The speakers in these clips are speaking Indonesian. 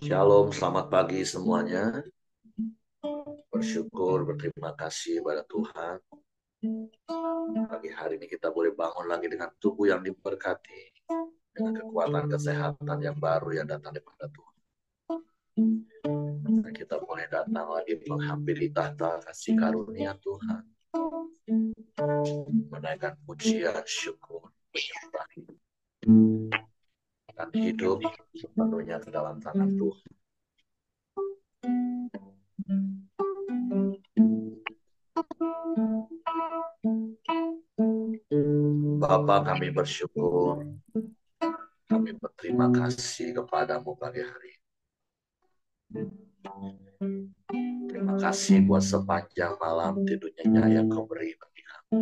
Shalom, selamat pagi semuanya. Bersyukur, berterima kasih pada Tuhan. Pagi hari ini kita boleh bangun lagi dengan tubuh yang diberkati, dengan kekuatan kesehatan yang baru yang datang daripada Tuhan. Dan kita boleh datang lagi menghampiri tahta kasih karunia Tuhan, menaikkan pujian, syukur, penyembah, dan hidup sepenuhnya ke dalam tangan Tuhan. Bapa, kami bersyukur, kami berterima kasih kepadamu pagi hari ini. Terima kasih buat sepanjang malam tidurnya yang kau beri bagi kami.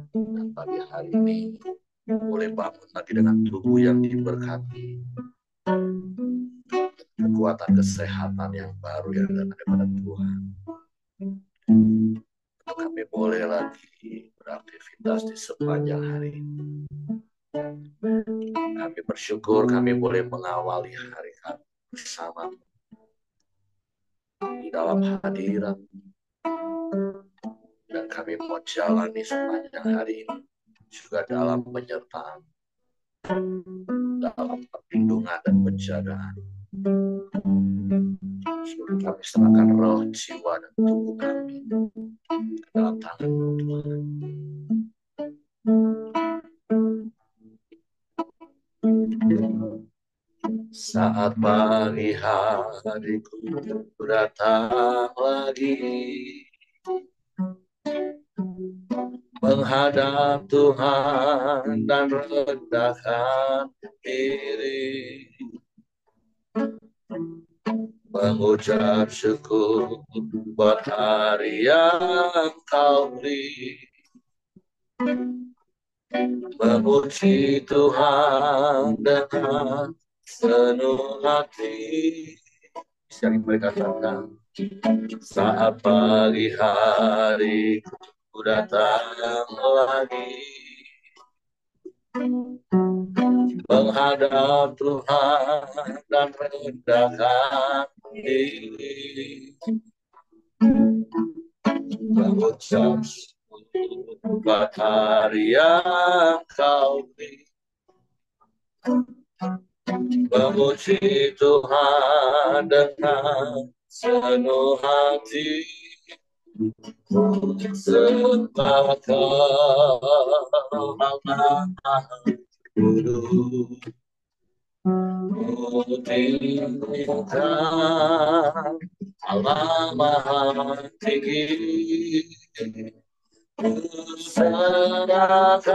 Dan pagi hari ini boleh bangun lagi dengan tubuh yang diberkati, kekuatan kesehatan yang baru yang datang daripada Tuhan. Untuk kami boleh lagi beraktivitas di sepanjang hari ini. Kami bersyukur kami boleh mengawali hari kami bersama di dalam hadirat, dan kami mau jalani sepanjang hari ini juga dalam penyertaan, dalam perlindungan dan penjagaan. Suruh kami serahkan roh, jiwa, dan tubuh kami ke dalam tangan Tuhan. Saat pagi hariku datang lagi, menghadap Tuhan dan rendahkan diri, mengucap syukur buat hari yang kau beri, memuji Tuhan dengan sepenuh hati. Sering mereka katakan, saat pagi hari ku datang lagi, menghadap Tuhan dan merendahkan diri, mengucap syukur buat hari yang kau beri, memuji Tuhan dengan sepenuh hati. Sebab Kau Allah Kudus, ku tinggikan Allah Maha Tinggi, ku serahkan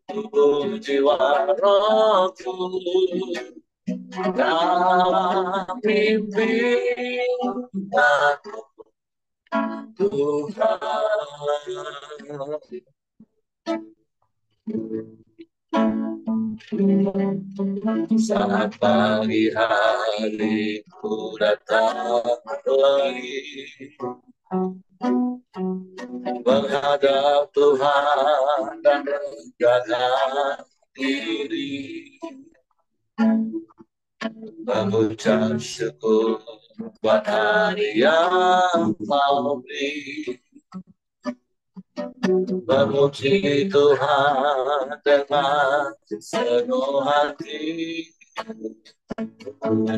tubuh jiwa rohku dalam mimpi aku Tuhan. Saat pagi hari ku datang lagi, menghadap Tuhan dan rendahkan diri, mengucap syukur buat hari yang kau beri, memuji Tuhan dengan sepenuh hati.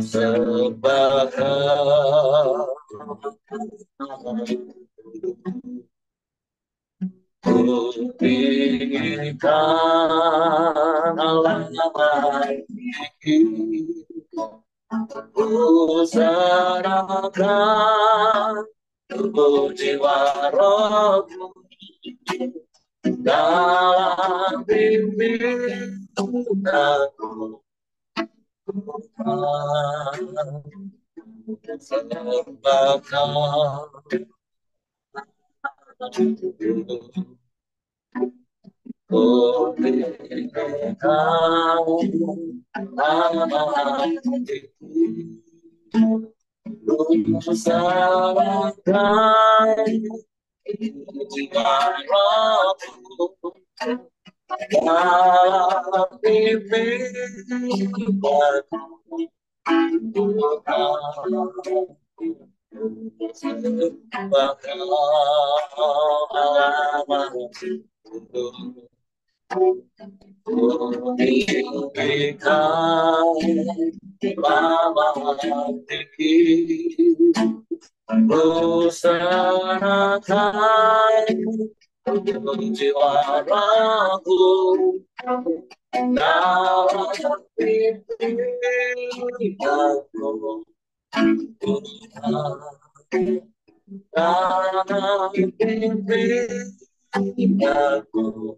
Sebab ku tinggikan Allah Maha Tinggi, ku serahkan tubuh jiwa rohku dalam mimpi aku sebab Kau ku tinggikan Allah Maha Tinggi, ku serahkan jiwa rohku dalam mimpi jiwa ragu dalam mimpi dalam mimpi aku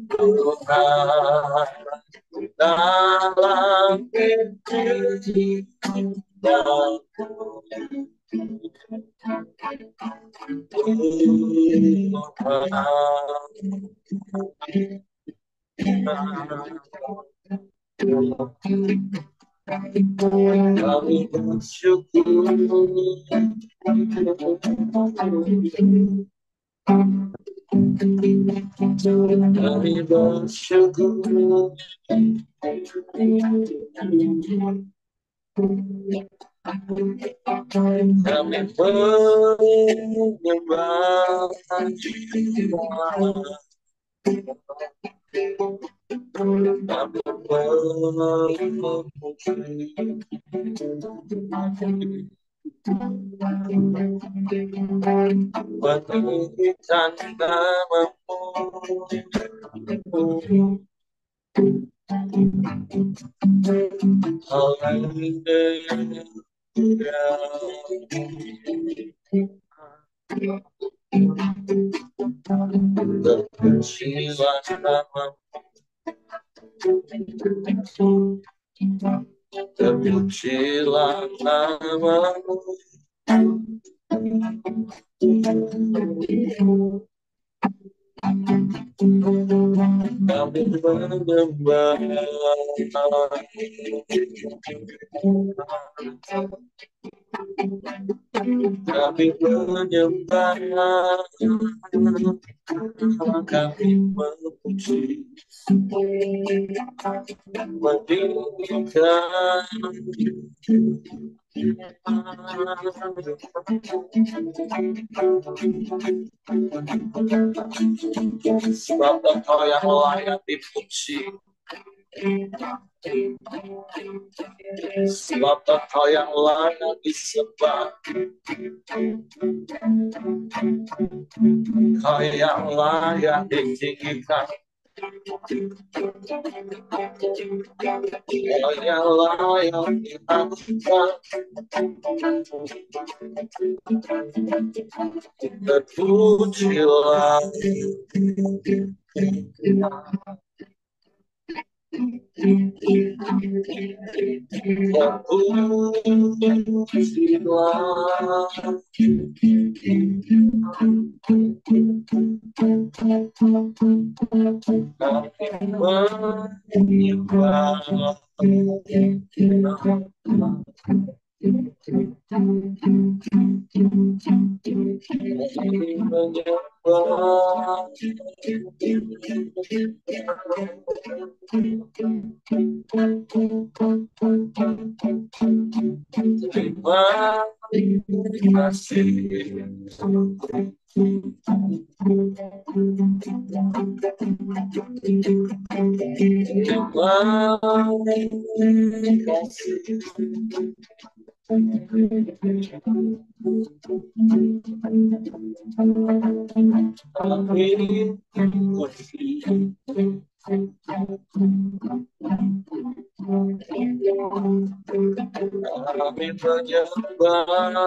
Tuhan dalam mimpi kami bersyukur kami bersyukur kami menyembah kami meninggikan namamu terpujilah namamu terpujilah namamu kami menyembah kami menyembah kami memuji meninggikan sebab Engkau yang layak dipuji sebab Engkau yang layak disembah Engkau yang layak ditinggikan Engkau yang layak diangkat terpujilah terima kasih kami menyembah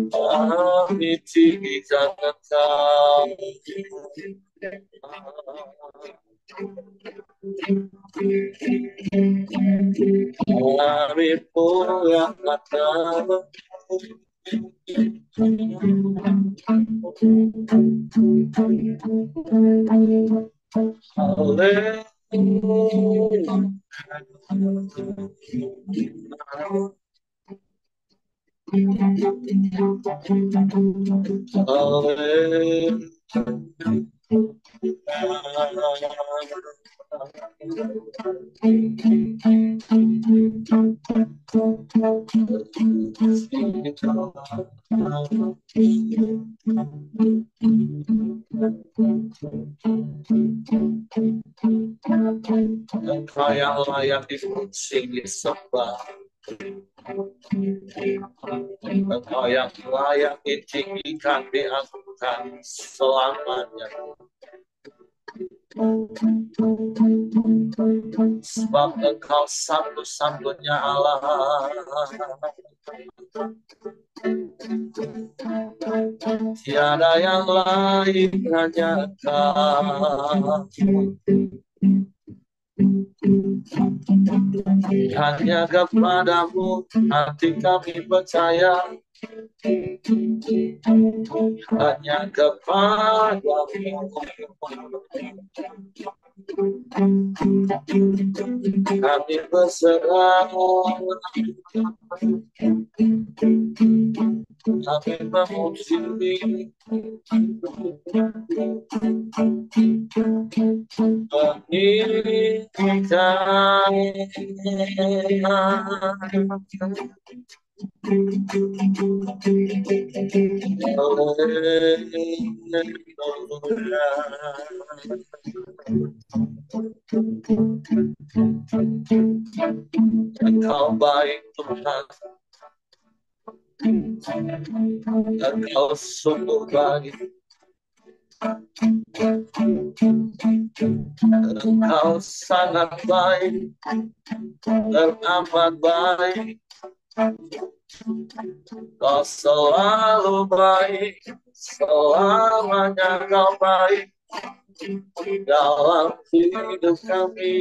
kami tinggikan Engkau kami muliakan namamu Haleluya Engkau yang layak dipuji, disembah. Engkau yang layak ditinggikan, diangkat selamanya. Sebab Engkau satu-satunya Allah. Tiada yang lain, hanya Engkau. Hanya kepadamu hati kami percaya. Hanya kepadamu kami berserah. Kami memuji. Engkau baik Tuhan. Engkau sungguh baik. Engkau sangat baik, teramat baik. Kau selalu baik, selamanya Kau baik dalam hidup kami.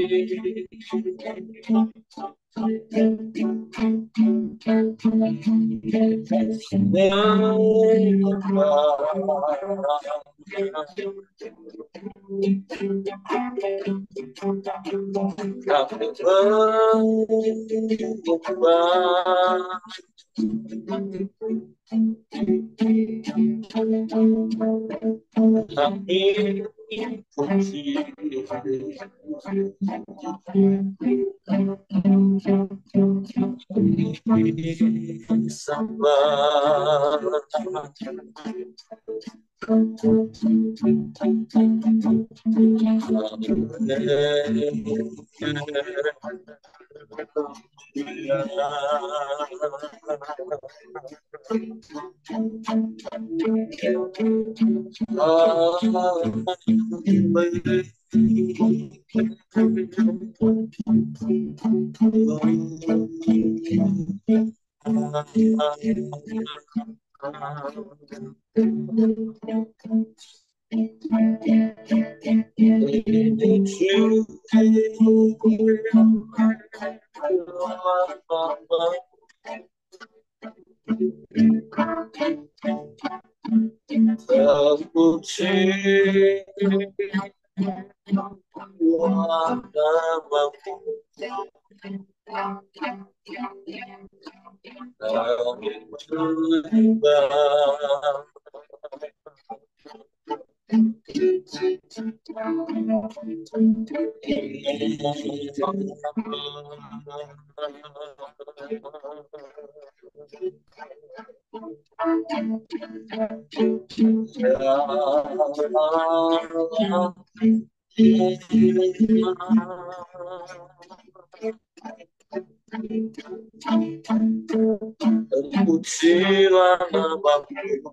Pujilah namamu,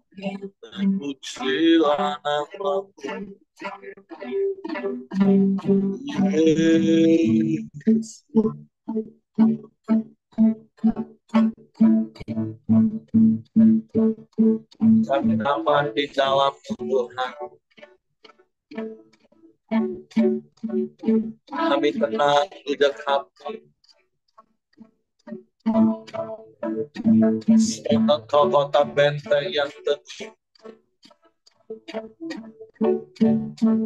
pujilah namamu. Kami aman di dalam Tuhan. Kami tenang di dekat-Mu. Engkau kota benteng yang teguh,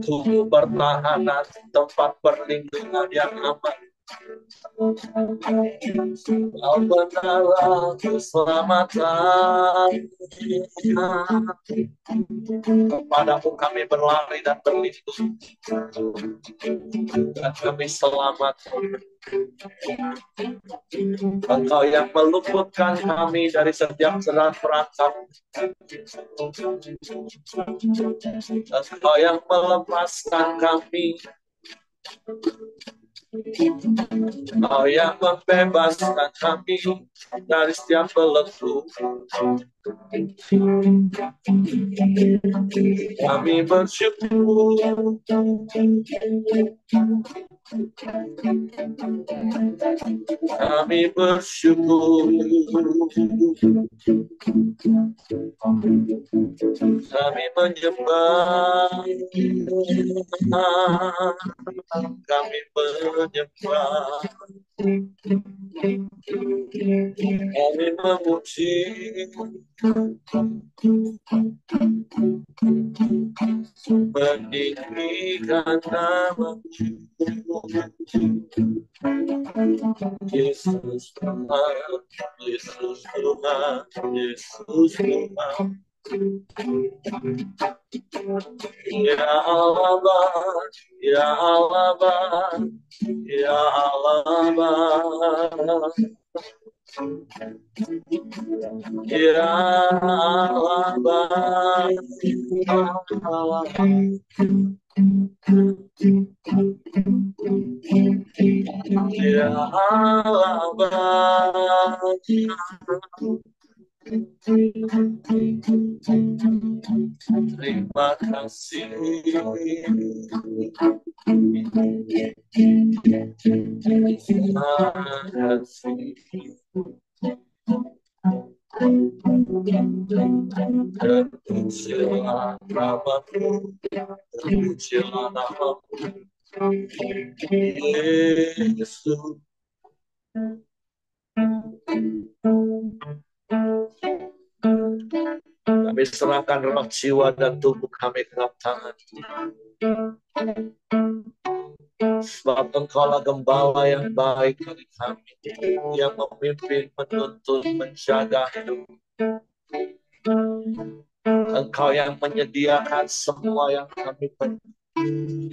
tubuh pertahanan, tempat perlindungan yang aman. Kau benar keselamatan. Kepadamu kami berlari dan berlindung, dan kami selamat. Engkau yang meluputkan kami dari setiap jerat perangkap. Engkau yang melepaskan kami. Engkau yang membebaskan kami dari setiap belenggu. Kami bersyukur. Kami bersyukur. Kami menyembah. Kami menyembah. Kami memuji. Meninggikan nama Yesus Tuhan, Yesus Tuhan, Yesus Tuhan. Ya Allah, Ya Allah, Ya Allah, Ya Allah, Ya Allah. Terima kasih. Terima kasih. Terpujilah namamu, terpujilah namamu, Yesus. Kami serahkan roh, jiwa, dan tubuh kami ke dalam tangan. Sebab Engkaulah gembala yang baik bagi kami, yang memimpin, menuntun, menjaga hidup. Engkau yang menyediakan semua yang kami perlu,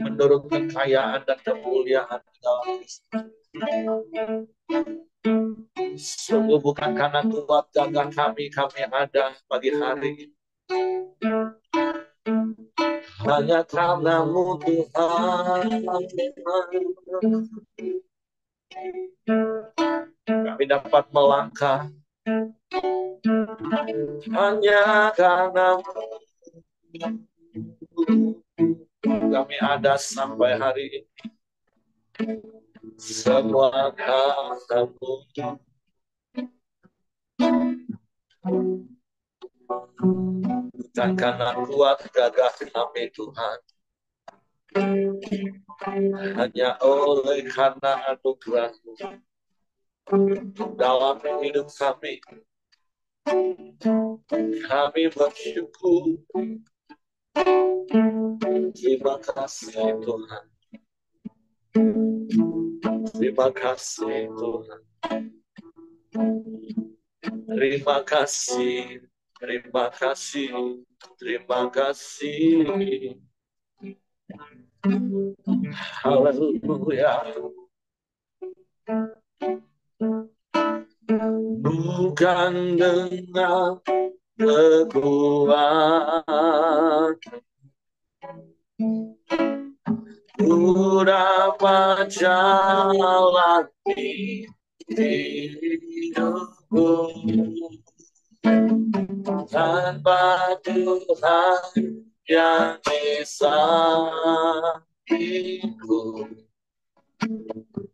menurut kekayaan dan kemuliaan di dalam Kristus. Sungguh bukan karena kuat gagah kami ada pagi hari ini. Hanya karena-Mu Tuhan. Kami dapat melangkah hanya karena-Mu. Kami ada sampai hari ini. Semua karena-Mu. Bukan karena kuat gagah kami Tuhan, hanya oleh karena anugerah-Mu dalam hidup kami. Kami bersyukur. Terima kasih Tuhan. Terima kasih Tuhan. Terima kasih. Terima kasih. Terima kasih. Haleluya. Bukan dengan kekuatan ku dapat jalani hidupku, tanpa Tuhan yang di sampingku.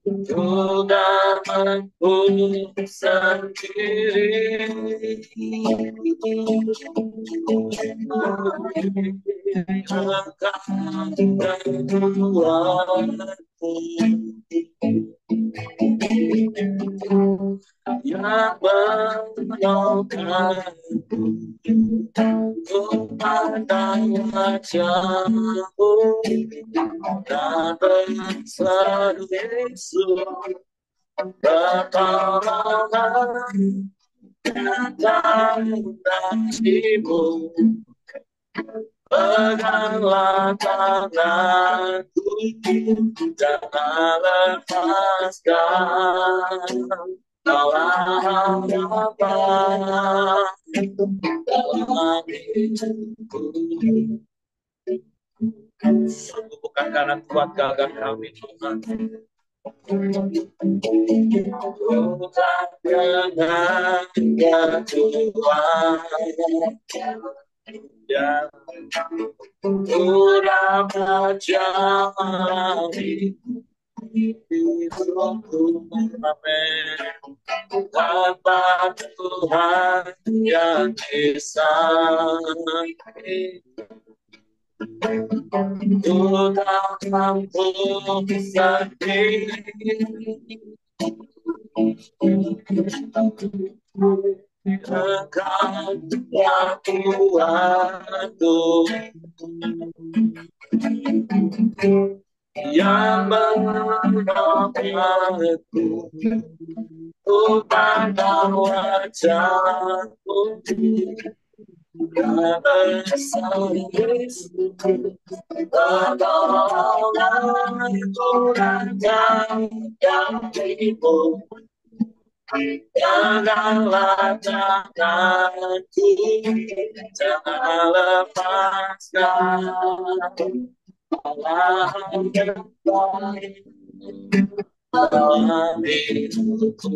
Ku dapat pulih sendiri. Angkat kekuatanku yang menolongkanku kepada wajah-Mu dan bersatu Yesus Pertolongan datang darimu, peganglah tanganku, jangan lepaskan. Kaulah harapan dalam hidupku. Sungguh bukan karena kuat gagah kami, Tuhan. Bukan dengan ketuaan yang udah menjalani hidupku. Amin. Tanpa Tuhan yang bisa, ku tak mampu sendiri. Engkau yang Tuhanku, yang menolongku, ku pandang wajahmu, yang besar Yesus, pertolonganku datang darimu. Janganlah tanganku, jangan lepaskan. Allah yang baik dalam hidupku,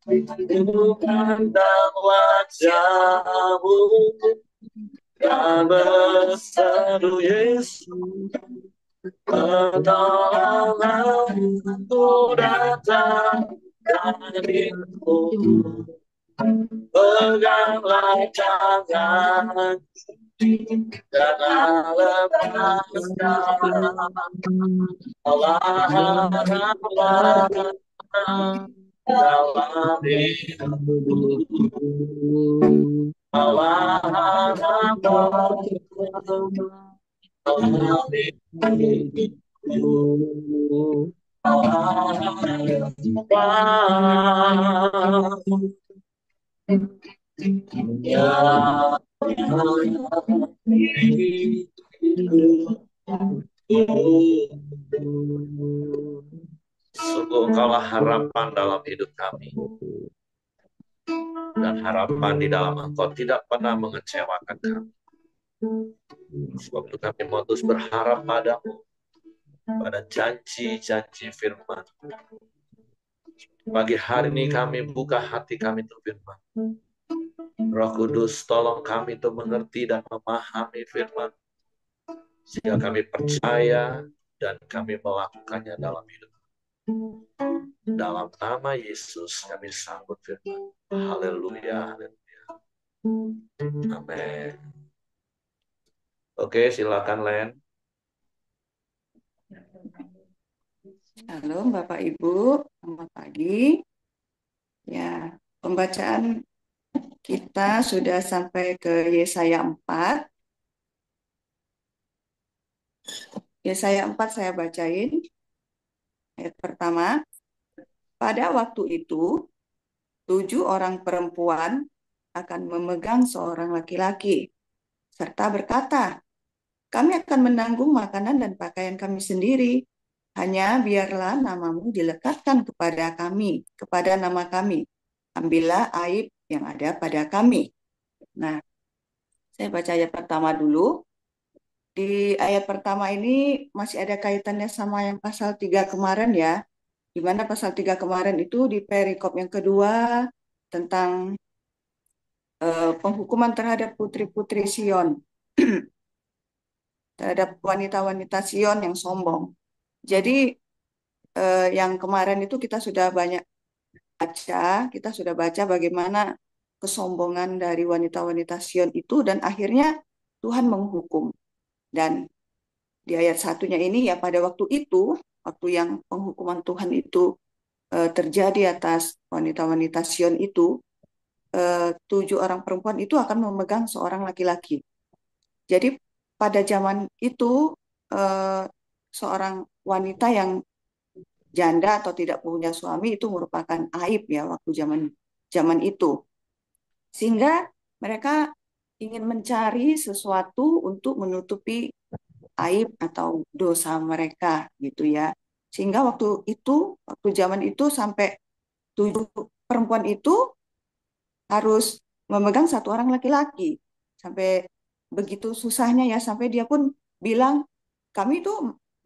ku pandang wajahmu, yang besar Yesus, pertolonganku datang darimu. Peganglah tangan, jangan lepaskan. Allah harapan dalam hidupku. Allah harapan dalam hidupku. Allah harapan. Sungguh Engkaulah harapan dalam hidup kami, dan harapan di dalam Engkau tidak pernah mengecewakan kami. Sebab itu kami mau terus berharap padamu, pada janji-janji firman. Pagi hari ini kami buka hati kami untuk firman. Roh Kudus, tolong kami untuk mengerti dan memahami firman, sehingga kami percaya dan kami melakukannya dalam hidup. Dalam nama Yesus kami sambut firman. Haleluya, haleluya. Amin. Oke, silakan Len. Halo Bapak Ibu, selamat pagi. Ya, pembacaan kita sudah sampai ke Yesaya 4. Yesaya 4 saya bacain. Ayat pertama. Pada waktu itu, 7 orang perempuan akan memegang seorang laki-laki, serta berkata, kami akan menanggung makanan dan pakaian kami sendiri. Hanya biarlah namamu dilekatkan kepada kami, kepada nama kami. Ambillah aib yang ada pada kami. Nah, saya baca ayat pertama dulu. Di ayat pertama ini masih ada kaitannya sama yang pasal 3 kemarin ya. Di mana pasal 3 kemarin itu di perikop yang kedua tentang penghukuman terhadap putri-putri Sion. Terhadap wanita-wanita Sion yang sombong. Jadi yang kemarin itu kita sudah banyak baca, kita sudah baca bagaimana kesombongan dari wanita-wanita Sion itu dan akhirnya Tuhan menghukum. Dan di ayat satunya ini ya pada waktu itu, waktu yang penghukuman Tuhan itu terjadi atas wanita-wanita Sion itu, 7 orang perempuan itu akan memegang seorang laki-laki. Jadi pada zaman itu seorang wanita yang janda atau tidak punya suami itu merupakan aib ya waktu zaman zaman itu. Sehingga mereka ingin mencari sesuatu untuk menutupi aib atau dosa mereka gitu ya. Sehingga waktu zaman itu sampai 7 perempuan itu harus memegang satu orang laki-laki. Sampai begitu susahnya ya, sampai dia pun bilang, kami itu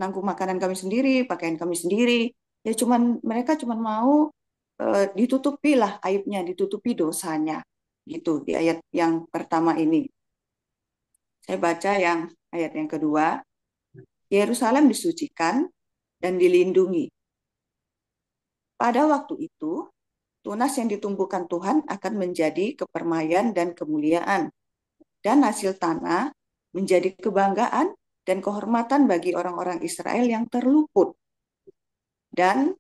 nanggung makanan kami sendiri, pakaian kami sendiri. Ya mereka cuman mau ditutupi lah aibnya, ditutupi dosanya. Gitu di ayat yang pertama ini. Saya baca yang ayat yang kedua. Yerusalem disucikan dan dilindungi. Pada waktu itu, tunas yang ditumbuhkan Tuhan akan menjadi kepermaian dan kemuliaan, dan hasil tanah menjadi kebanggaan dan kehormatan bagi orang-orang Israel yang terluput. Dan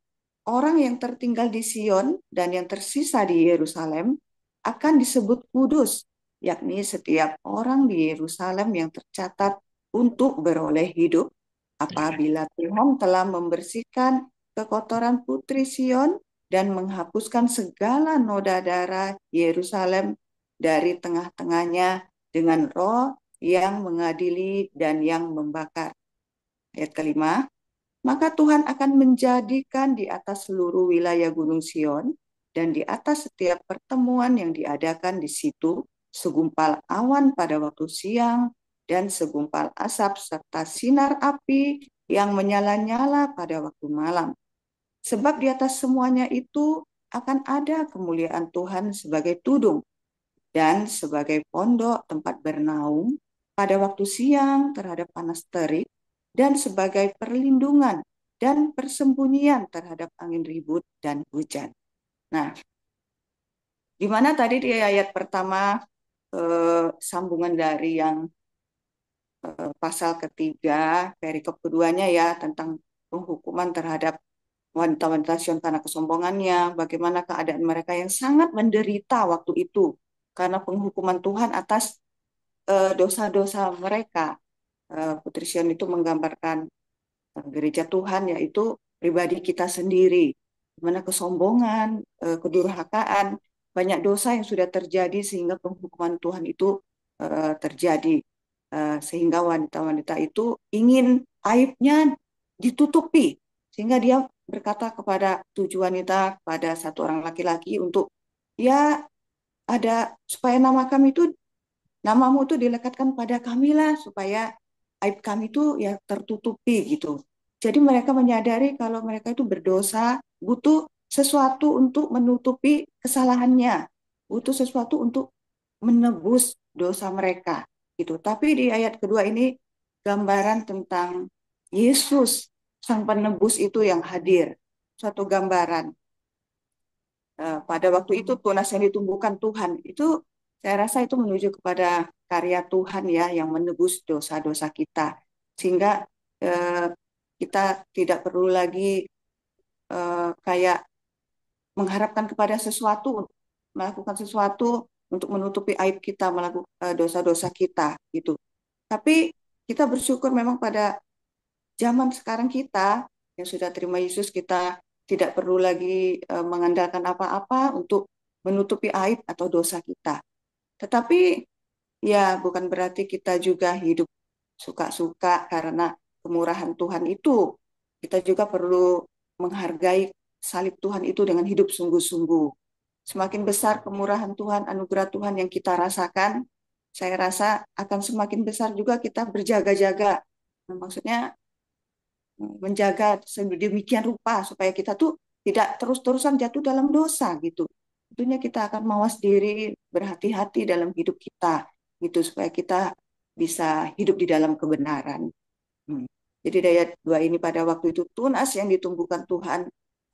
orang yang tertinggal di Sion dan yang tersisa di Yerusalem akan disebut kudus, yakni setiap orang di Yerusalem yang tercatat untuk beroleh hidup apabila Tuhan telah membersihkan kekotoran putri Sion dan menghapuskan segala noda darah Yerusalem dari tengah-tengahnya dengan roh yang mengadili dan yang membakar. Ayat kelima, maka Tuhan akan menjadikan di atas seluruh wilayah Gunung Sion dan di atas setiap pertemuan yang diadakan di situ segumpal awan pada waktu siang dan segumpal asap serta sinar api yang menyala-nyala pada waktu malam. Sebab di atas semuanya itu akan ada kemuliaan Tuhan sebagai tudung dan sebagai pondok tempat bernaung pada waktu siang terhadap panas terik dan sebagai perlindungan dan persembunyian terhadap angin ribut dan hujan. Nah, di mana tadi di ayat pertama sambungan dari yang pasal ketiga, perikop keduanya ya tentang penghukuman terhadap wanita-wanita Sion karena kesombongannya, bagaimana keadaan mereka yang sangat menderita waktu itu karena penghukuman Tuhan atas dosa-dosa mereka. Putri Sion itu menggambarkan gereja Tuhan, yaitu pribadi kita sendiri, di mana kesombongan, kedurhakaan, banyak dosa yang sudah terjadi sehingga penghukuman Tuhan itu terjadi. Sehingga wanita-wanita itu ingin aibnya ditutupi, sehingga dia berkata kepada 7 wanita, kepada satu orang laki-laki untuk ya ada supaya namamu itu dilekatkan pada kami lah, supaya aib kami itu ya tertutupi gitu. Jadi mereka menyadari kalau mereka itu berdosa, butuh sesuatu untuk menutupi kesalahannya, butuh sesuatu untuk menebus dosa mereka gitu. Tapi di ayat kedua ini gambaran tentang Yesus sang penebus itu yang hadir, suatu gambaran. Pada waktu itu tunas yang ditumbuhkan Tuhan itu saya rasa itu menuju kepada karya Tuhan ya yang menebus dosa-dosa kita sehingga eh, kita tidak perlu lagi kayak mengharapkan kepada sesuatu melakukan sesuatu untuk menutupi aib kita melakukan dosa-dosa kita gitu. Tapi kita bersyukur memang pada zaman sekarang kita yang sudah terima Yesus, kita tidak perlu lagi mengandalkan apa-apa untuk menutupi aib atau dosa kita. Tetapi ya bukan berarti kita juga hidup suka-suka karena kemurahan Tuhan itu. Kita juga perlu menghargai salib Tuhan itu dengan hidup sungguh-sungguh. Semakin besar kemurahan Tuhan, anugerah Tuhan yang kita rasakan, saya rasa akan semakin besar juga kita berjaga-jaga. Maksudnya menjaga sedemikian rupa supaya kita tuh tidak terus-terusan jatuh dalam dosa gitu. Tentunya kita akan mawas diri, berhati-hati dalam hidup kita gitu supaya kita bisa hidup di dalam kebenaran. Hmm. Jadi ayat 2 ini pada waktu itu tunas yang ditumbuhkan Tuhan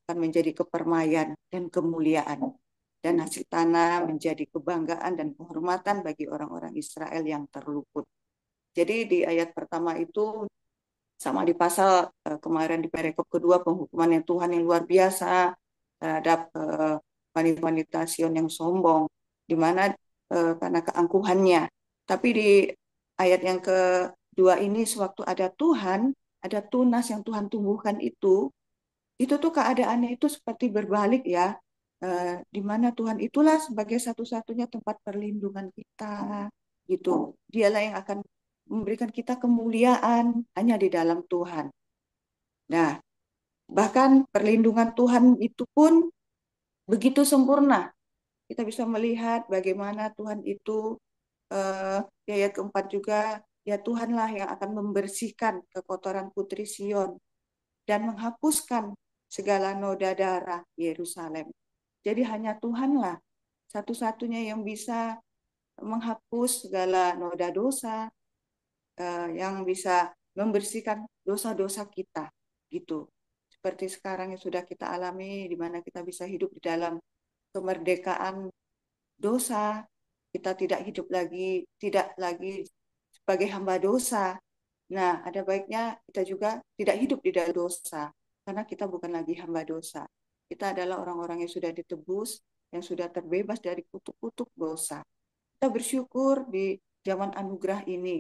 akan menjadi kepermaian dan kemuliaan dan hasil tanah menjadi kebanggaan dan kehormatan bagi orang-orang Israel yang terluput. Jadi di ayat pertama itu sama di pasal kemarin di perikop kedua penghukuman yang Tuhan yang luar biasa terhadap wanita-wanita Sion yang sombong di mana karena keangkuhannya. Tapi di ayat yang kedua ini sewaktu ada Tuhan, ada tunas yang Tuhan tumbuhkan itu itu tuh keadaannya itu seperti berbalik ya. Di mana Tuhan itulah sebagai satu-satunya tempat perlindungan kita gitu. Dialah yang akan memberikan kita kemuliaan hanya di dalam Tuhan. Nah, bahkan perlindungan Tuhan itu pun begitu sempurna. Kita bisa melihat bagaimana Tuhan itu di ayat keempat juga, ya Tuhanlah yang akan membersihkan kekotoran Putri Sion dan menghapuskan segala noda darah Yerusalem. Jadi hanya Tuhanlah satu-satunya yang bisa menghapus segala noda dosa, yang bisa membersihkan dosa-dosa kita, gitu. Seperti sekarang yang sudah kita alami, di mana kita bisa hidup di dalam kemerdekaan dosa, kita tidak lagi sebagai hamba dosa. Nah, ada baiknya kita juga tidak hidup di dalam dosa, karena kita bukan lagi hamba dosa. Kita adalah orang-orang yang sudah ditebus, yang sudah terbebas dari kutuk-kutuk dosa. Kita bersyukur di zaman anugerah ini,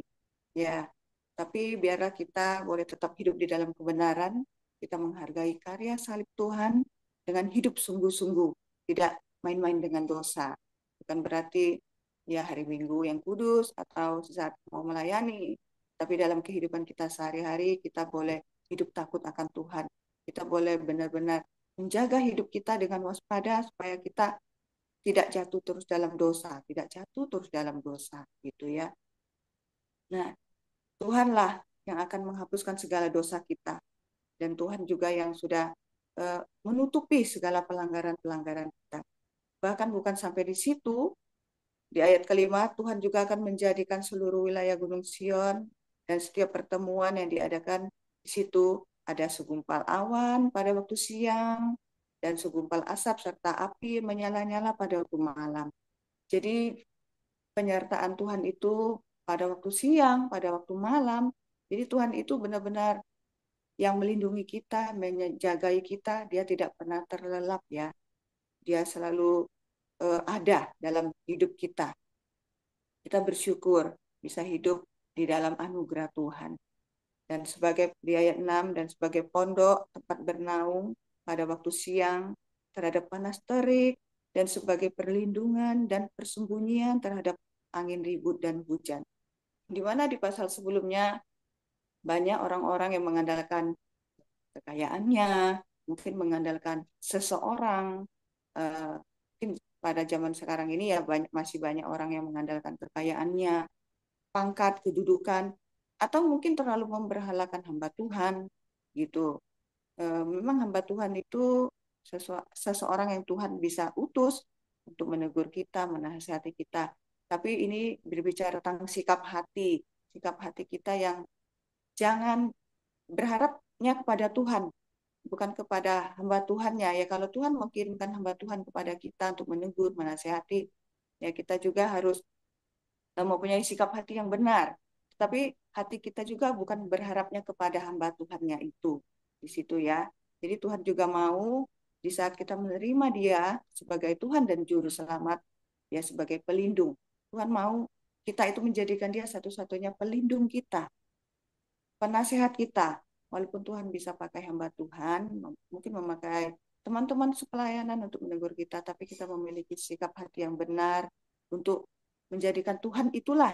ya. Tapi biarlah kita boleh tetap hidup di dalam kebenaran, kita menghargai karya salib Tuhan dengan hidup sungguh-sungguh, tidak main-main dengan dosa. Bukan berarti ya hari Minggu yang kudus atau saat mau melayani, tapi dalam kehidupan kita sehari-hari kita boleh hidup takut akan Tuhan. Kita boleh benar-benar menjaga hidup kita dengan waspada supaya kita tidak jatuh terus dalam dosa, tidak jatuh terus dalam dosa, gitu ya. Nah, Tuhanlah yang akan menghapuskan segala dosa kita, dan Tuhan juga yang sudah menutupi segala pelanggaran-pelanggaran kita. Bahkan bukan sampai di situ, di ayat kelima, Tuhan juga akan menjadikan seluruh wilayah Gunung Sion dan setiap pertemuan yang diadakan di situ ada segumpal awan pada waktu siang dan segumpal asap serta api menyala-nyala pada waktu malam. Jadi penyertaan Tuhan itu pada waktu siang, pada waktu malam. Jadi Tuhan itu benar-benar yang melindungi kita, menjagai kita. Dia tidak pernah terlelap ya. Dia selalu ada dalam hidup kita. Kita bersyukur bisa hidup di dalam anugerah Tuhan. Dan sebagai di ayat 6, dan sebagai pondok tempat bernaung pada waktu siang terhadap panas terik, dan sebagai perlindungan dan persembunyian terhadap angin ribut dan hujan. Di mana di pasal sebelumnya banyak orang-orang yang mengandalkan kekayaannya, mungkin mengandalkan seseorang. Mungkin pada zaman sekarang ini ya masih banyak orang yang mengandalkan kekayaannya, pangkat, kedudukan, atau mungkin terlalu memberhalakan hamba Tuhan, gitu. Memang hamba Tuhan itu seseorang yang Tuhan bisa utus untuk menegur kita, menasihati kita. Tapi ini berbicara tentang sikap hati kita yang jangan berharapnya kepada Tuhan, bukan kepada hamba Tuhannya. Ya kalau Tuhan mengirimkan hamba Tuhan kepada kita untuk menegur, menasihati, ya kita juga harus mempunyai sikap hati yang benar. Tapi hati kita juga bukan berharapnya kepada hamba Tuhannya itu. Di situ ya. Jadi Tuhan juga mau di saat kita menerima Dia sebagai Tuhan dan Juru Selamat, ya sebagai pelindung. Tuhan mau kita itu menjadikan Dia satu-satunya pelindung kita, penasehat kita. Walaupun Tuhan bisa pakai hamba Tuhan, mungkin memakai teman-teman sepelayanan untuk menegur kita, tapi kita memiliki sikap hati yang benar untuk menjadikan Tuhan itulah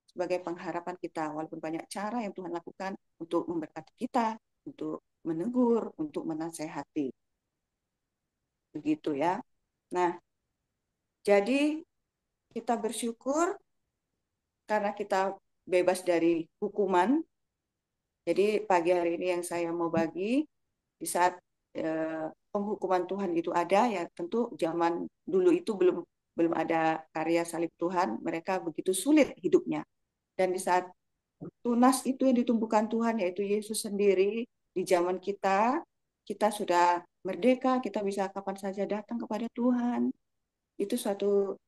sebagai pengharapan kita. Walaupun banyak cara yang Tuhan lakukan untuk memberkati kita, untuk menegur, untuk menasehati. Begitu ya. Nah, jadi kita bersyukur karena kita bebas dari hukuman. Jadi pagi hari ini yang saya mau bagi, di saat penghukuman Tuhan itu ada, ya tentu zaman dulu itu belum ada karya salib Tuhan, mereka begitu sulit hidupnya. Dan di saat tunas itu yang ditumbuhkan Tuhan, yaitu Yesus sendiri, di zaman kita sudah merdeka, kita bisa kapan saja datang kepada Tuhan. Itu suatu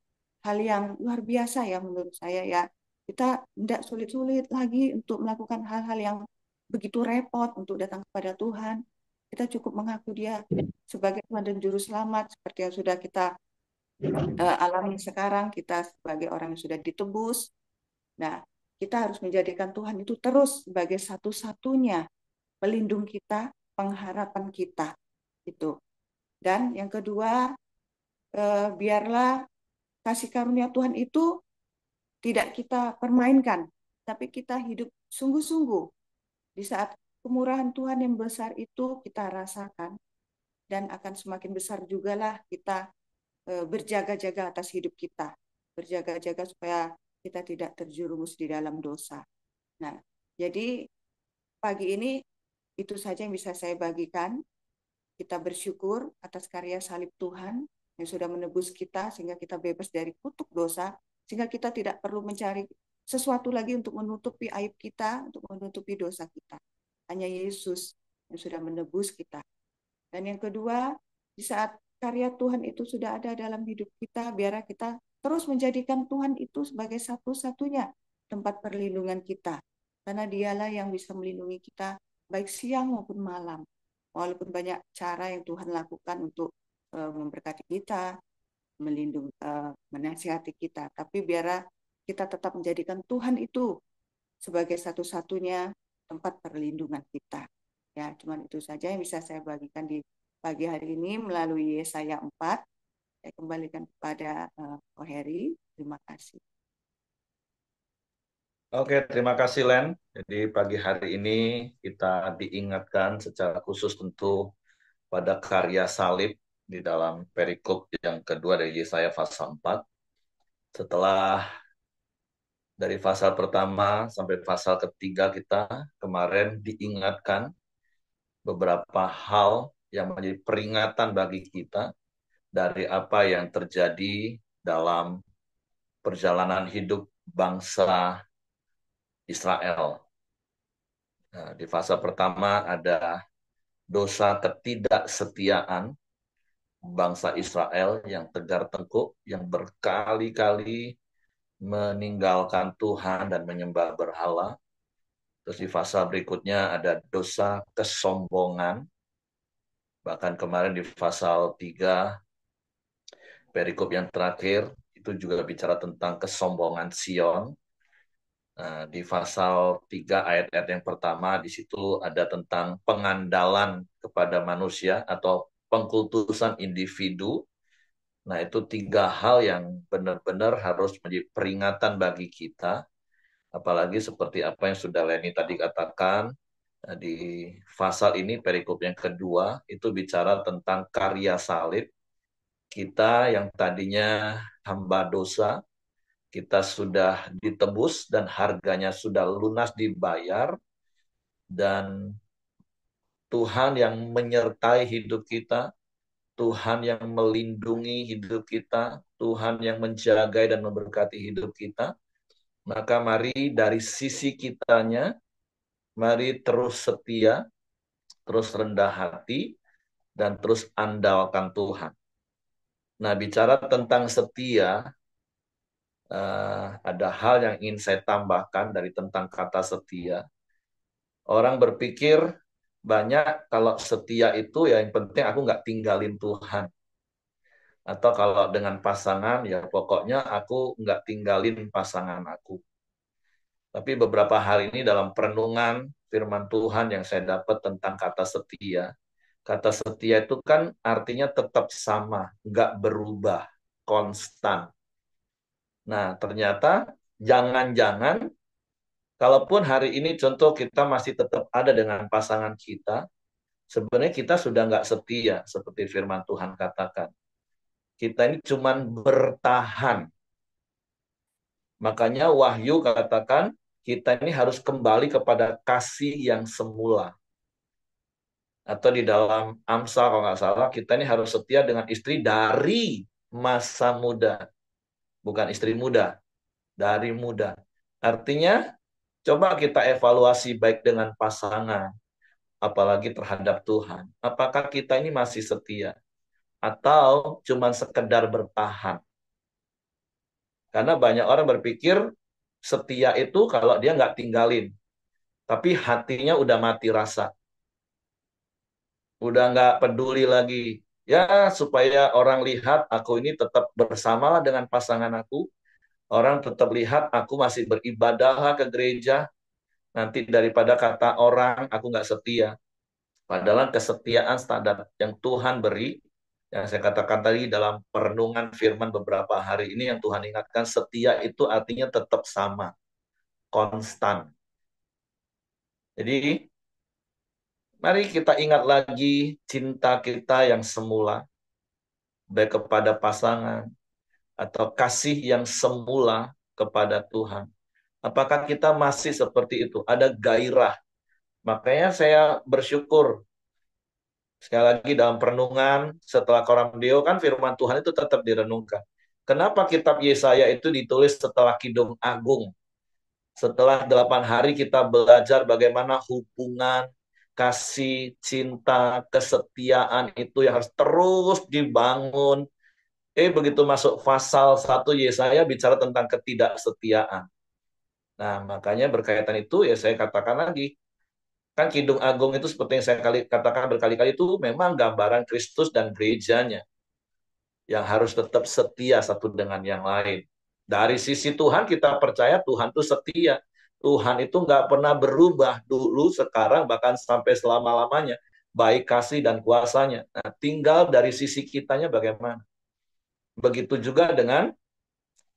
hal yang luar biasa ya menurut saya ya. Kita tidak sulit-sulit lagi untuk melakukan hal-hal yang begitu repot untuk datang kepada Tuhan. Kita cukup mengaku Dia sebagai Tuhan dan Juru Selamat, seperti yang sudah kita alami sekarang, kita sebagai orang yang sudah ditebus. Nah, kita harus menjadikan Tuhan itu terus sebagai satu-satunya pelindung kita, pengharapan kita itu. Dan yang kedua, biarlah kasih karunia Tuhan itu tidak kita permainkan, tapi kita hidup sungguh-sungguh. Di saat kemurahan Tuhan yang besar itu kita rasakan, dan akan semakin besar jugalah kita berjaga-jaga atas hidup kita. Berjaga-jaga supaya kita tidak terjerumus di dalam dosa. Nah, jadi pagi ini itu saja yang bisa saya bagikan. Kita bersyukur atas karya salib Tuhan yang sudah menebus kita sehingga kita bebas dari kutuk dosa, sehingga kita tidak perlu mencari sesuatu lagi untuk menutupi aib kita, untuk menutupi dosa kita. Hanya Yesus yang sudah menebus kita. Dan yang kedua, di saat karya Tuhan itu sudah ada dalam hidup kita, biarlah kita terus menjadikan Tuhan itu sebagai satu-satunya tempat perlindungan kita. Karena dialah yang bisa melindungi kita baik siang maupun malam. Walaupun banyak cara yang Tuhan lakukan untuk memberkati kita, melindungi, menasihati kita. Tapi biarlah kita tetap menjadikan Tuhan itu sebagai satu-satunya tempat perlindungan kita. Ya, cuman itu saja yang bisa saya bagikan di pagi hari ini melalui Yesaya 4. Saya kembalikan kepada Ko Heri. Terima kasih. Oke, terima kasih Len. Jadi pagi hari ini kita diingatkan secara khusus tentu pada karya salib di dalam perikop yang kedua dari Yesaya pasal 4. Setelah dari pasal pertama sampai pasal ketiga kita kemarin diingatkan beberapa hal yang menjadi peringatan bagi kita dari apa yang terjadi dalam perjalanan hidup bangsa Israel. Nah, di fase pertama ada dosa ketidaksetiaan bangsa Israel yang tegar tengkuk, yang berkali-kali meninggalkan Tuhan dan menyembah berhala. Terus di fase berikutnya ada dosa kesombongan. Bahkan kemarin di pasal 3, perikop yang terakhir, itu juga bicara tentang kesombongan Sion. Nah, di pasal 3 ayat-ayat yang pertama, di situ ada tentang pengandalan kepada manusia atau pengkultusan individu. Nah, itu tiga hal yang benar-benar harus menjadi peringatan bagi kita. Apalagi seperti apa yang sudah Leni tadi katakan, di pasal ini, perikop yang kedua, itu bicara tentang karya salib. Kita yang tadinya hamba dosa, kita sudah ditebus dan harganya sudah lunas dibayar. Dan Tuhan yang menyertai hidup kita, Tuhan yang melindungi hidup kita, Tuhan yang menjaga dan memberkati hidup kita. Maka mari dari sisi kitanya, mari terus setia, terus rendah hati, dan terus andalkan Tuhan. Nah, bicara tentang setia, ada hal yang ingin saya tambahkan dari tentang kata setia. Orang berpikir banyak kalau setia itu ya yang penting aku nggak tinggalin Tuhan. Atau kalau dengan pasangan ya pokoknya aku nggak tinggalin pasangan aku. Tapi beberapa hari ini dalam perenungan firman Tuhan yang saya dapat tentang kata setia. Kata setia itu kan artinya tetap sama, nggak berubah, konstan. Nah, ternyata jangan-jangan kalaupun hari ini contoh kita masih tetap ada dengan pasangan kita, sebenarnya kita sudah nggak setia seperti firman Tuhan katakan. Kita ini cuman bertahan. Makanya Wahyu katakan kita ini harus kembali kepada kasih yang semula. Atau di dalam Amsal kalau nggak salah, kita ini harus setia dengan istri dari masa muda. Bukan istri muda, dari muda. Artinya coba kita evaluasi baik dengan pasangan, apalagi terhadap Tuhan. Apakah kita ini masih setia? Atau cuma sekedar bertahan? Karena banyak orang berpikir setia itu kalau dia nggak tinggalin. Tapi hatinya udah mati rasa. Udah nggak peduli lagi. Ya, supaya orang lihat aku ini tetap bersamalah dengan pasangan aku. Orang tetap lihat aku masih beribadah ke gereja. Nanti daripada kata orang, aku nggak setia. Padahal kesetiaan standar yang Tuhan beri, yang saya katakan tadi dalam perenungan firman beberapa hari ini yang Tuhan ingatkan, setia itu artinya tetap sama, konstan. Jadi, mari kita ingat lagi cinta kita yang semula, baik kepada pasangan, atau kasih yang semula kepada Tuhan. Apakah kita masih seperti itu? Ada gairah. Makanya saya bersyukur. Sekali lagi dalam perenungan, setelah Koram Deo kan firman Tuhan itu tetap direnungkan. Kenapa kitab Yesaya itu ditulis setelah Kidung Agung? Setelah 8 hari kita belajar bagaimana hubungan, kasih, cinta, kesetiaan itu yang harus terus dibangun. Begitu masuk pasal 1 Yesaya bicara tentang ketidaksetiaan. Nah, makanya berkaitan itu ya saya katakan lagi, kan Kidung Agung itu seperti yang saya katakan berkali-kali itu memang gambaran Kristus dan gerejanya yang harus tetap setia satu dengan yang lain. Dari sisi Tuhan kita percaya Tuhan itu setia. Tuhan itu nggak pernah berubah dulu, sekarang, bahkan sampai selama-lamanya. Baik kasih dan kuasanya. Nah, tinggal dari sisi kitanya bagaimana. Begitu juga dengan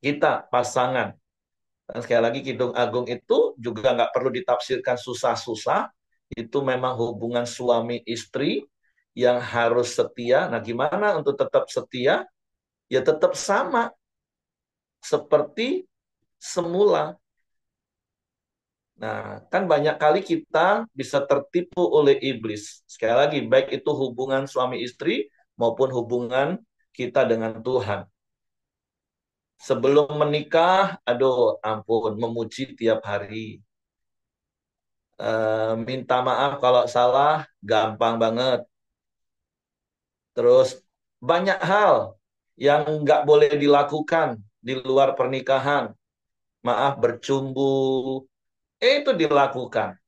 kita, pasangan. Dan sekali lagi Kidung Agung itu juga nggak perlu ditafsirkan susah-susah. Itu memang hubungan suami istri yang harus setia. Nah, gimana untuk tetap setia? Ya tetap sama seperti semula. Nah, kan banyak kali kita bisa tertipu oleh iblis. Sekali lagi, baik itu hubungan suami istri maupun hubungan kita dengan Tuhan. Sebelum menikah, aduh ampun, memuji tiap hari. Minta maaf kalau salah, gampang banget. Terus banyak hal yang nggak boleh dilakukan di luar pernikahan. Maaf bercumbu, itu dilakukan.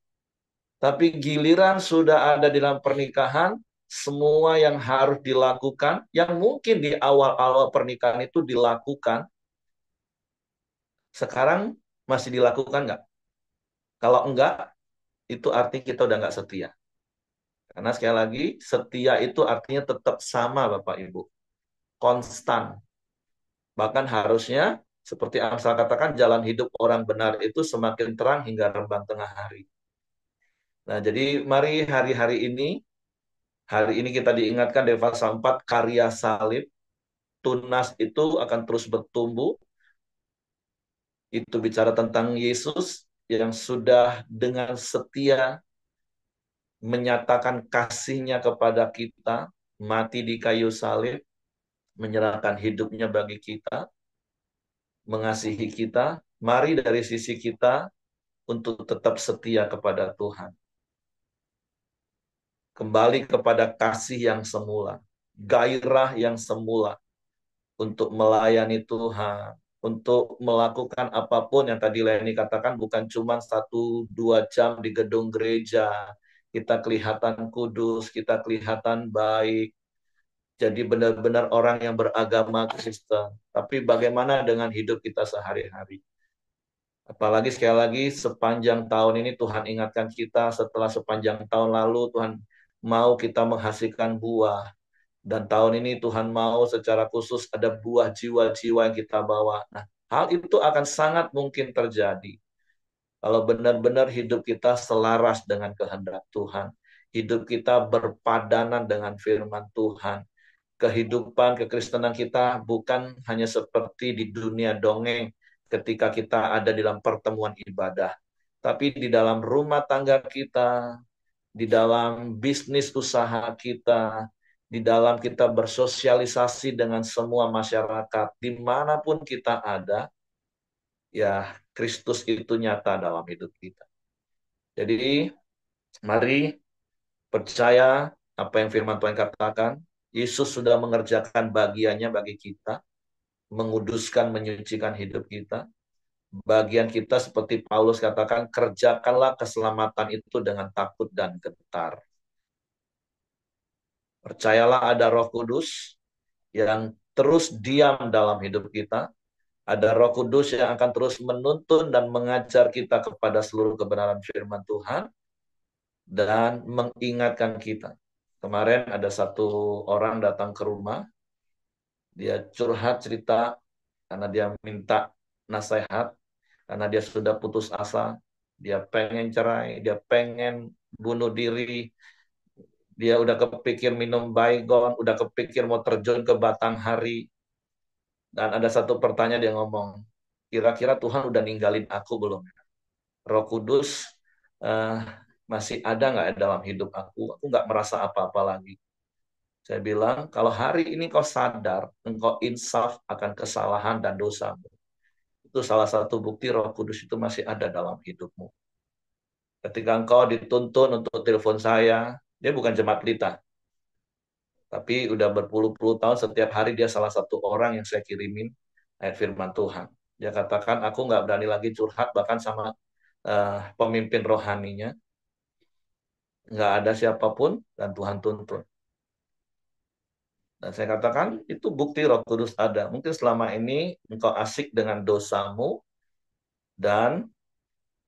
Tapi giliran sudah ada di dalam pernikahan, semua yang harus dilakukan, yang mungkin di awal-awal pernikahan itu dilakukan, sekarang masih dilakukan nggak? Kalau enggak, itu artinya kita udah nggak setia. Karena sekali lagi, setia itu artinya tetap sama Bapak Ibu. Konstan. Bahkan harusnya, seperti Amsal katakan, jalan hidup orang benar itu semakin terang hingga rembang tengah hari. Nah, jadi mari hari ini kita diingatkan di pasal 4, karya salib, tunas itu akan terus bertumbuh. Itu bicara tentang Yesus yang sudah dengan setia menyatakan kasihnya kepada kita, mati di kayu salib, menyerahkan hidupnya bagi kita, mengasihi kita. Mari dari sisi kita untuk tetap setia kepada Tuhan. Kembali kepada kasih yang semula, gairah yang semula untuk melayani Tuhan, untuk melakukan apapun yang tadi Leni katakan, bukan cuma 1-2 jam di gedung gereja, kita kelihatan kudus, kita kelihatan baik, jadi benar-benar orang yang beragama Kristen. Tapi bagaimana dengan hidup kita sehari-hari? Apalagi sekali lagi sepanjang tahun ini Tuhan ingatkan kita, setelah sepanjang tahun lalu Tuhan mau kita menghasilkan buah. Dan tahun ini Tuhan mau secara khusus ada buah jiwa-jiwa yang kita bawa. Nah, hal itu akan sangat mungkin terjadi kalau benar-benar hidup kita selaras dengan kehendak Tuhan. Hidup kita berpadanan dengan firman Tuhan. Kehidupan kekristenan kita bukan hanya seperti di dunia dongeng ketika kita ada dalam pertemuan ibadah. Tapi di dalam rumah tangga kita, di dalam bisnis usaha kita, di dalam kita bersosialisasi dengan semua masyarakat, dimanapun kita ada, ya Kristus itu nyata dalam hidup kita. Jadi, mari percaya apa yang firman Tuhan katakan, Yesus sudah mengerjakan bagiannya bagi kita, menguduskan, menyucikan hidup kita. Bagian kita seperti Paulus katakan, kerjakanlah keselamatan itu dengan takut dan gentar. Percayalah ada Roh Kudus yang terus diam dalam hidup kita. Ada Roh Kudus yang akan terus menuntun dan mengajar kita kepada seluruh kebenaran firman Tuhan. dan mengingatkan kita. Kemarin ada satu orang datang ke rumah, dia curhat cerita karena dia minta nasihat, karena dia sudah putus asa, dia pengen cerai, dia pengen bunuh diri, dia udah kepikir minum baygon, udah kepikir mau terjun ke batang hari. Dan ada satu pertanyaan dia ngomong, kira-kira Tuhan udah ninggalin aku belum? Roh Kudus eh, masih ada nggak dalam hidup aku? Aku nggak merasa apa-apa lagi. Saya bilang, kalau hari ini kau sadar, engkau insaf akan kesalahan dan dosamu. Itu salah satu bukti Roh Kudus itu masih ada dalam hidupmu. Ketika engkau dituntun untuk telepon saya, dia bukan jemaat pelita, tapi udah berpuluh-puluh tahun setiap hari dia salah satu orang yang saya kirimin ayat firman Tuhan. Dia katakan, aku nggak berani lagi curhat bahkan sama pemimpin rohaninya. Nggak ada siapapun dan Tuhan tuntun. Dan saya katakan, itu bukti Roh Kudus ada. Mungkin selama ini engkau asik dengan dosamu dan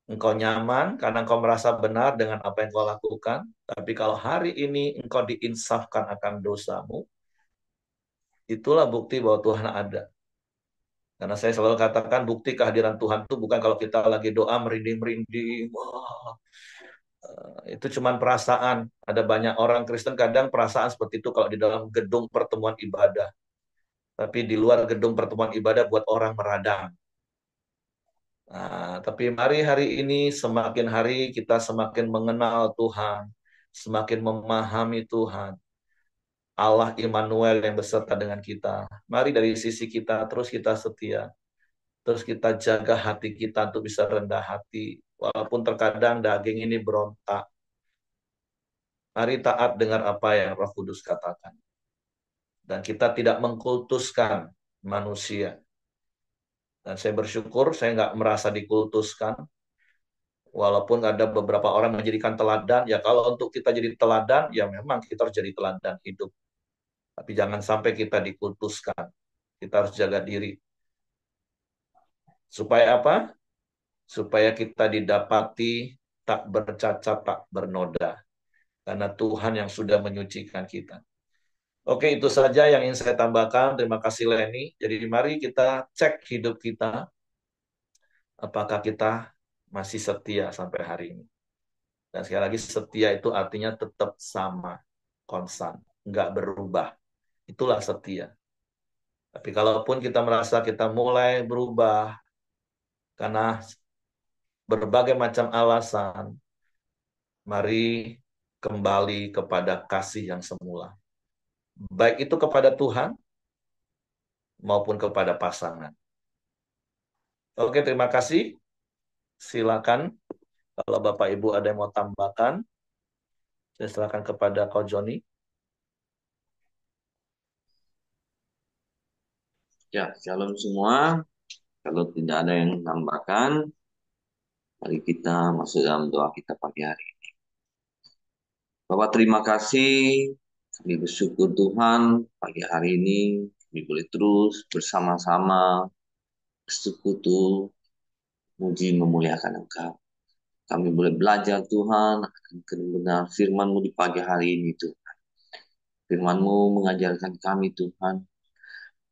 engkau nyaman karena engkau merasa benar dengan apa yang engkau lakukan. Tapi kalau hari ini engkau diinsafkan akan dosamu, itulah bukti bahwa Tuhan ada. Karena saya selalu katakan bukti kehadiran Tuhan itu bukan kalau kita lagi doa merinding-merinding. Wah, itu cuma perasaan. Ada banyak orang Kristen kadang perasaan seperti itu kalau di dalam gedung pertemuan ibadah. Tapi di luar gedung pertemuan ibadah buat orang meradang. Nah, tapi mari hari ini semakin hari kita semakin mengenal Tuhan, semakin memahami Tuhan, Allah Immanuel yang beserta dengan kita. Mari dari sisi kita terus kita setia, terus kita jaga hati kita untuk bisa rendah hati. Walaupun terkadang daging ini berontak, mari taat dengar apa yang Roh Kudus katakan. Dan kita tidak mengkultuskan manusia. Dan saya bersyukur saya nggak merasa dikultuskan. Walaupun ada beberapa orang menjadikan teladan, ya kalau untuk kita jadi teladan, ya memang kita harus jadi teladan hidup. Tapi jangan sampai kita dikultuskan. Kita harus jaga diri. Supaya apa? Supaya kita didapati tak bercacat, tak bernoda. Karena Tuhan yang sudah menyucikan kita. Oke, itu saja yang ingin saya tambahkan. Terima kasih Leni. Jadi mari kita cek hidup kita. Apakah kita masih setia sampai hari ini. Dan sekali lagi setia itu artinya tetap sama, konstan, nggak berubah. Itulah setia. Tapi kalaupun kita merasa kita mulai berubah karena berbagai macam alasan, mari kembali kepada kasih yang semula. Baik itu kepada Tuhan maupun kepada pasangan. Oke, terima kasih. Silakan kalau Bapak Ibu ada yang mau tambahkan, saya silakan kepada Kau Joni. Ya, shalom semua. Kalau tidak ada yang menambahkan, mari kita masuk dalam doa kita pagi hari. Bapak terima kasih, kami bersyukur Tuhan pagi hari ini kami boleh terus bersama-sama bersekutu, muji memuliakan Engkau. Kami boleh belajar Tuhan akan kebenaran firman-Mu di pagi hari ini Tuhan. Firman-Mu mengajarkan kami Tuhan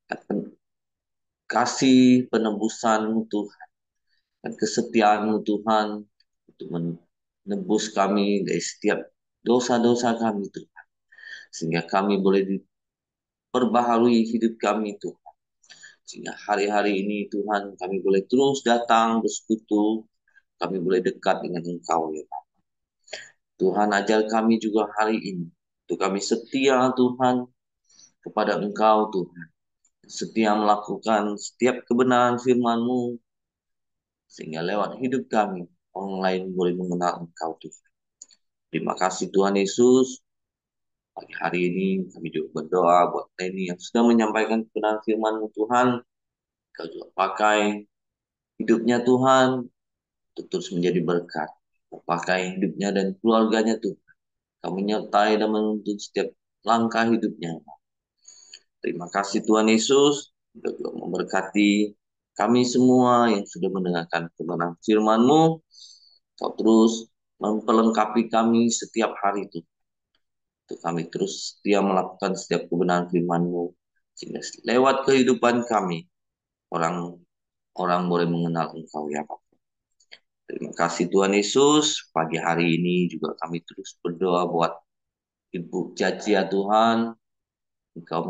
akan kasih penebusan-Mu Tuhan dan kesetiaan-Mu Tuhan untuk menebus kami dari setiap dosa-dosa kami Tuhan. Sehingga kami boleh diperbaharui hidup kami Tuhan. Sehingga hari-hari ini Tuhan kami boleh terus datang bersekutu, kami boleh dekat dengan Engkau ya Pak. Tuhan ajar kami juga hari ini, untuk kami setia Tuhan kepada Engkau Tuhan. Setia melakukan setiap kebenaran firman-Mu, sehingga lewat hidup kami, orang lain boleh mengenal Engkau Tuhan. Terima kasih Tuhan Yesus. Pagi hari ini kami juga berdoa buat Leni yang sudah menyampaikan kebenaran firman Tuhan. Kau juga pakai hidupnya Tuhan untuk terus menjadi berkat. Kau pakai hidupnya dan keluarganya Tuhan. Kau menyertai dan menuntun setiap langkah hidupnya. Terima kasih Tuhan Yesus. Kau juga memberkati kami semua yang sudah mendengarkan kebenaran firman-Mu. Kau terus memperlengkapi kami setiap hari itu. Untuk kami terus setia melakukan setiap kebenaran firman-Mu, sehingga lewat kehidupan kami, orang orang boleh mengenal Engkau ya Bapa. Terima kasih Tuhan Yesus. Pagi hari ini juga kami terus berdoa buat Ibu Caci ya Tuhan. Engkau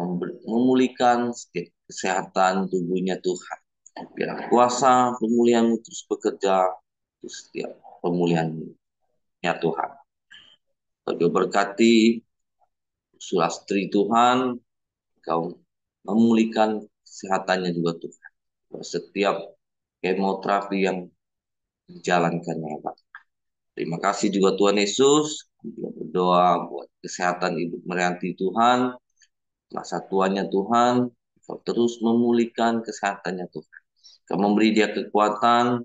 memulihkan setiap kesehatan tubuhnya Tuhan. Biar kuasa pemulihan-Mu terus bekerja terus setiap pemulihan-Nya Tuhan. Kau berkati Sulastri Tuhan, Kau memulihkan kesehatannya juga Tuhan. Setiap kemoterapi yang dijalankannya Pak. Terima kasih juga Tuhan Yesus. Juga berdoa buat kesehatan Ibu Merianti Tuhan. Masa tuanya Tuhan. Kau terus memulihkan kesehatannya Tuhan. Kau memberi dia kekuatan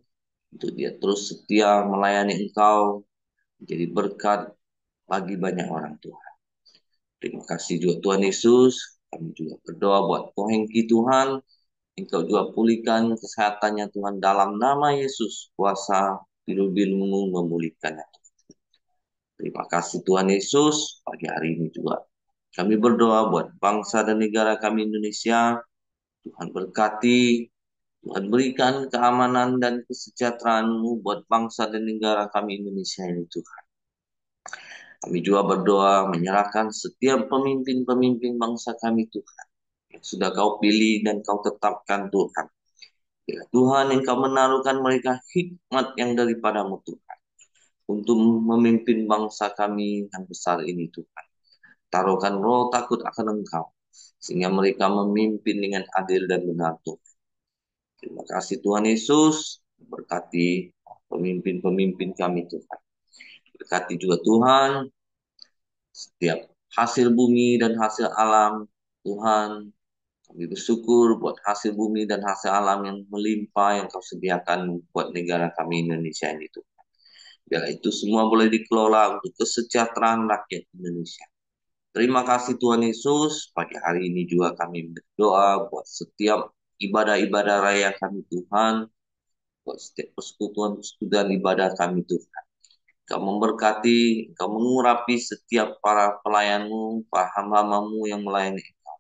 untuk dia terus setia melayani Engkau. Menjadi berkat bagi banyak orang Tuhan. Terima kasih juga Tuhan Yesus. Kami juga berdoa buat Ko Hengki Tuhan. Engkau juga pulihkan kesehatannya Tuhan dalam nama Yesus. Kuasa biru-biru memulihkannya. Terima kasih Tuhan Yesus. Pagi hari ini juga kami berdoa buat bangsa dan negara kami Indonesia. Tuhan berkati, Tuhan berikan keamanan dan kesejahteraan-Mu buat bangsa dan negara kami Indonesia ini Tuhan. Kami juga berdoa menyerahkan setiap pemimpin-pemimpin bangsa kami Tuhan. Yang sudah Kau pilih dan Kau tetapkan Tuhan. Ya Tuhan, Engkau menaruhkan mereka hikmat yang daripada-Mu Tuhan. Untuk memimpin bangsa kami yang besar ini Tuhan. Taruhkan roh takut akan Engkau. Sehingga mereka memimpin dengan adil dan benar Tuhan. Terima kasih Tuhan Yesus. Berkati pemimpin-pemimpin kami Tuhan. Berkati juga Tuhan. Setiap hasil bumi dan hasil alam Tuhan. Kami bersyukur buat hasil bumi dan hasil alam yang melimpah yang Kau sediakan buat negara kami Indonesia ini Tuhan. Biar itu semua boleh dikelola untuk kesejahteraan rakyat Indonesia. Terima kasih Tuhan Yesus. Pagi hari ini juga kami berdoa buat setiap ibadah-ibadah raya kami Tuhan. Buat setiap persekutuan ibadah kami Tuhan. Kau memberkati, Kau mengurapi setiap para pelayan-Mu, para hamba-Mu yang melayani Engkau.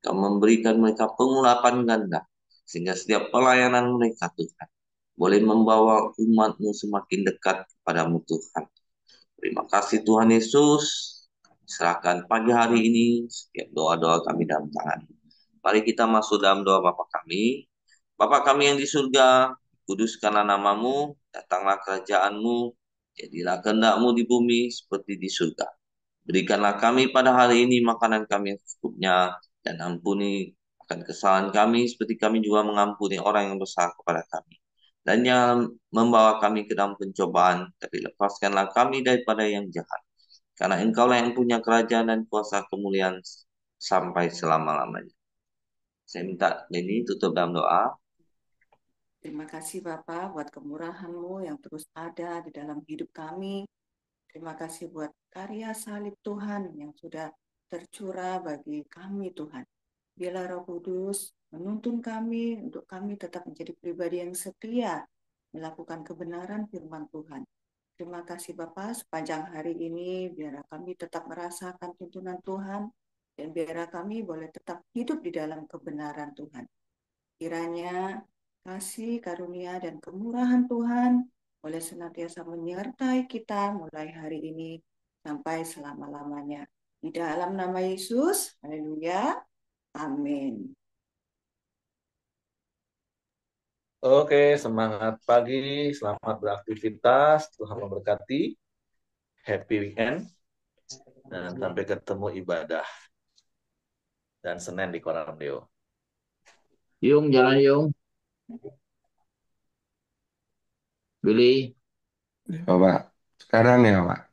Kau memberikan mereka pengurapan ganda. Sehingga setiap pelayanan mereka Tuhan boleh membawa umat-Mu semakin dekat kepadamu Tuhan. Terima kasih Tuhan Yesus. Serahkan pagi hari ini setiap doa-doa kami dalam tangan. Mari kita masuk dalam doa Bapa kami. Bapa kami yang di surga, kuduskanlah namamu, datanglah kerajaan-Mu, jadilah kehendak-Mu di bumi seperti di surga. Berikanlah kami pada hari ini makanan kami yang secukupnya, dan ampuni akan kesalahan kami seperti kami juga mengampuni orang yang bersalah kepada kami. Dan jangan membawa kami ke dalam pencobaan, tapi lepaskanlah kami daripada yang jahat. Karena Engkaulah yang punya kerajaan dan kuasa kemuliaan sampai selama-lamanya. Saya minta Leni tutup dalam doa. Terima kasih Bapak buat kemurahan-Mu yang terus ada di dalam hidup kami. Terima kasih buat karya salib Tuhan yang sudah tercurah bagi kami Tuhan. Biarlah Roh Kudus menuntun kami untuk kami tetap menjadi pribadi yang setia melakukan kebenaran firman Tuhan. Terima kasih Bapak sepanjang hari ini biar kami tetap merasakan tuntunan Tuhan dan biar kami boleh tetap hidup di dalam kebenaran Tuhan. Kiranya kasih, karunia, dan kemurahan Tuhan boleh senantiasa menyertai kita mulai hari ini sampai selama-lamanya. Di dalam nama Yesus, haleluya, amin. Oke, semangat pagi, selamat beraktivitas, Tuhan memberkati, happy weekend, dan sampai ketemu ibadah dan Senin di Koram Deo. Yung, jalan Yung. Billy. Ya, Pak. Sekarang ya, Pak.